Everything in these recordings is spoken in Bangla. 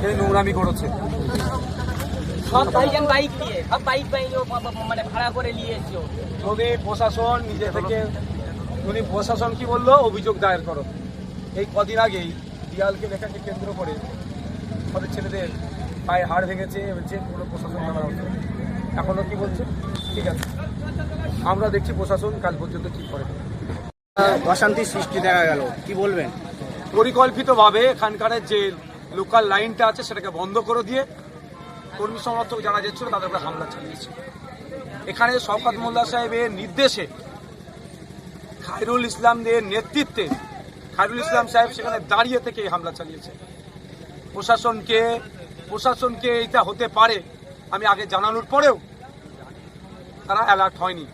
এই নোংরামি করেছে। সব ভাইজান বাইক নিয়ে, সব বাইক মানে ভাড়া করে নিয়ে এসছো। যদি প্রশাসন নিজে থেকে, উনি প্রশাসন কি বললো, অভিযোগ দায়ের করো। এই কদিন আগেই দিয়ালকে লেখাকে কেন্দ্র করে আমাদের ছেলেদের পায়ে হাড় ভেঙেছে, যে কোনো প্রশাসন নেওয়া হচ্ছে। এখনো কি বলছে, ঠিক আছে, আমরা দেখছি প্রশাসন কাল পর্যন্ত কি করে। অশান্তির সৃষ্টি দেখা গেল, কি বলবেন? পরিকল্পিতভাবে এখানকার যে লোকাল লাইনটা আছে সেটাকে বন্ধ করে দিয়ে কর্মী সমর্থক যারা যাচ্ছিল তাদের উপরে হামলা চালিয়েছে। এখানে শওকত মোল্লা সাহেবের নির্দেশে, খায়রুল ইসলামদের নেতৃত্বে খায়রুল ইসলাম সাহেব সেখানে দাঁড়িয়ে থেকে এই হামলা চালিয়েছে। প্রশাসনকে এটা হতে পারে আমি আগে জানানোর পরেও তারা অ্যালার্ট হয়নি,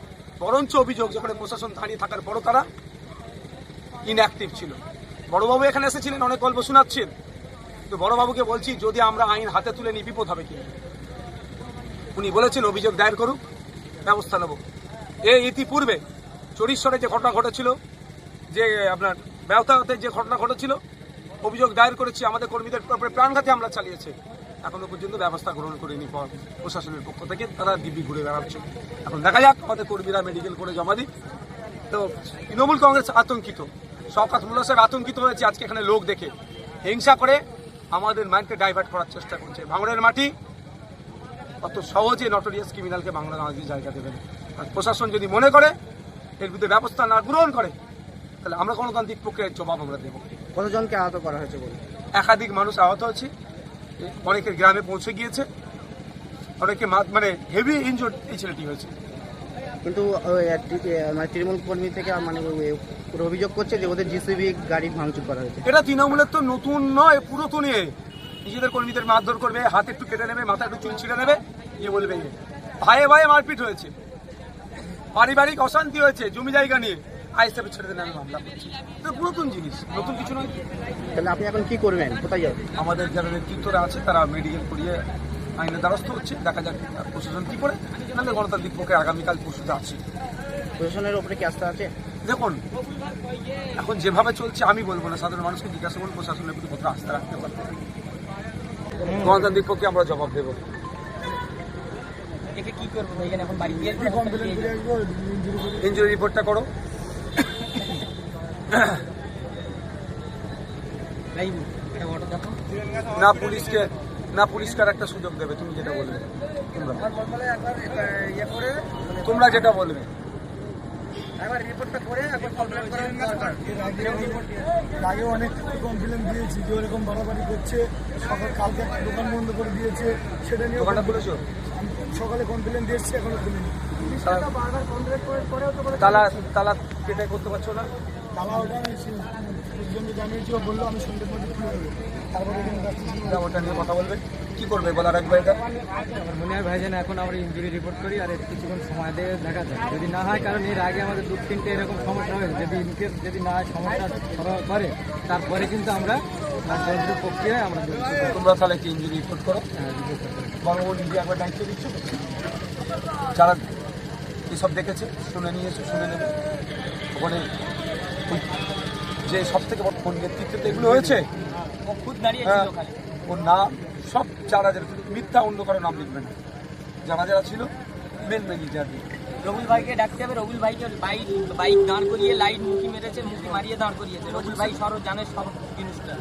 বরঞ্চ অভিযোগ যেখানে প্রশাসন দাঁড়িয়ে থাকার পরও তারা ইনঅ্যাক্টিভ ছিল। বড়বাবু এখানে এসেছিলেন, অনেক গল্প শোনাচ্ছেন, তো বড়বাবুকে বলছি যদি আমরা আইন হাতে তুলে নিই বিপদ হবে কি। উনি বলেছেন অভিযোগ দায়ের করুক, ব্যবস্থা নেব। এই ইতিপূর্বে চরিশ্বরে যে ঘটনা ঘটেছিল, যে আপনার ব্যবতাতে যে ঘটনা ঘটেছিল, অভিযোগ দায়ের করেছি, আমাদের কর্মীদের উপরে প্রাণঘাতী হামলা চালিয়েছে। এখনো পর্যন্ত ব্যবস্থা গ্রহণ করেনি প্রশাসনের পক্ষ থেকে, তারা দিব্যি ঘুরে বেড়াচ্ছে। এখন দেখা যাক, আমাদের কর্মীরা মেডিকেল করে জমা দিক। তো তৃণমূল কংগ্রেস আতঙ্কিত, শওকত মোল্লা সাহেব আতঙ্কিত হয়েছে আজকে এখানে লোক দেখে, হিংসা করে আমাদের মাইন্ডকে ডাইভার্ট করার চেষ্টা করছে। ভাঙড়ের মাটি অত সহজে নটোরিয়াস ক্রিমিনালকে বাংলার মাঝে জায়গা দেবেন। আর প্রশাসন যদি মনে করে এর বিরুদ্ধে ব্যবস্থা না গ্রহণ করে, তাহলে আমরা গণতান্ত্রিক প্রক্রিয়ার জবাব আমরা দেব। কতজনকে আহত করা হয়েছে বলে? একাধিক মানুষ আহত হয়েছে, অনেকের গ্রামে পৌঁছে গিয়েছে, অনেকে মানে হেভি ইনজুর্ড এই ছেলেটি হয়েছে। কিন্তু তৃণমূল কর্মী থেকে মানে অভিযোগ করছে যে ওদের জিসিবি গাড়ি ভাঙচুর করা হয়েছে। এটা তৃণমূলের তো নতুন নয়, পুরাতন। নিজেদের কর্মীদের মারধর করবে, হাতে একটু কেটে নেবে, মাথা একটু চুল ছিঁড়ে নেবে, ইয়ে বলবে ভাইয়ে ভাইয়ে মারপিট হয়েছে, পারিবারিক অশান্তি হয়েছে জমি জায়গা নিয়ে, আইএসএফের ছেড়ে দেন আমি মামলা করছি। এটা পুরাতন জিনিস, নতুন কিছু নয়। তাহলে আপনি এখন কি করবেন, কোথায় যাবেন? আমাদের যারা নেতৃত্বরা আছে তারা মেডিকেল করিয়ে আইনের দ্বারস্থ হচ্ছে, দেখা যাক প্রশাসন কি করে। নাহলে গণতান্ত্রিক পক্ষে আগামীকাল পরশুতে আছে। প্রশাসনের উপরে কি আস্থা আছে? দেখুন, এখন যেভাবে চলছে আমি বলবো না, সাধারণ মানুষকে জিজ্ঞাসা করুন প্রশাসনের প্রতি কত আস্থা রাখতে পারবে। গণতান্ত্রিক পক্ষে আমরা জবাব দেবো। কি করবো এখানে এখন বাড়ি দিয়ে ইনজুরি রিপোর্টটা করো। না পুলিশকে একটা সুযোগ দেবে, তুমি যেটা বলবে, তোমরা যেটা বলবে। আগে অনেক কমপ্লেন দিয়েছি যে ওরকম বাড়াবাড়ি করছে, সকাল কালকে দোকান বন্ধ করে দিয়েছে, সেটা নিয়ে দোকানটা খুলেছো? সকালে কমপ্লেন দিয়েছি, এখনো খুলিনি। তালা কেটে করতে পারছো না? তালা ওটা আমি জানিয়েছি, ও বললো আমি সন্ধ্যের মধ্যে খুলে দেবো, তারপরে ওটা নিয়ে কথা বলবে, কি করবে বলা রাখবে। এটা আমার মনে হয় ভাইজান এখন আমরা ইনজুরি রিপোর্ট করি, আর কিছুক্ষণ সময় দিয়ে দেখা যায় যদি না হয়, কারণ এর আগে আমাদের 2-3টে এরকম সমস্যা হয়েছে। যদি ইনকেস যদি না হয় সমস্যা করে, তারপরে কিন্তু আমরা প্রক্রিয়ায় আমরা তোমরা তাহলে কি ইনজুরি রিপোর্ট করো, বড় নিজে একবার দায়িত্ব দিচ্ছ। যারা এসব দেখেছে শুনে নিয়েছে, শুনে নেবে। ওখানে যে সব থেকে বড় নেতৃত্বে এগুলো হয়েছে, ওর নাম সব যারা যারা মিথ্যা অন্য কারো নাম লিখবে না, যারা যারা ছিল মেন ম্যানেজার। রবুল ভাইকে ডাকতে হবে। রবুল ভাইকে বাইক দাঁড় করিয়ে লাইট মুখি মেরেছে, মুখি মারিয়ে দাঁড় করিয়েছে। রবুল ভাই সরো জানে সব জিনিসটা।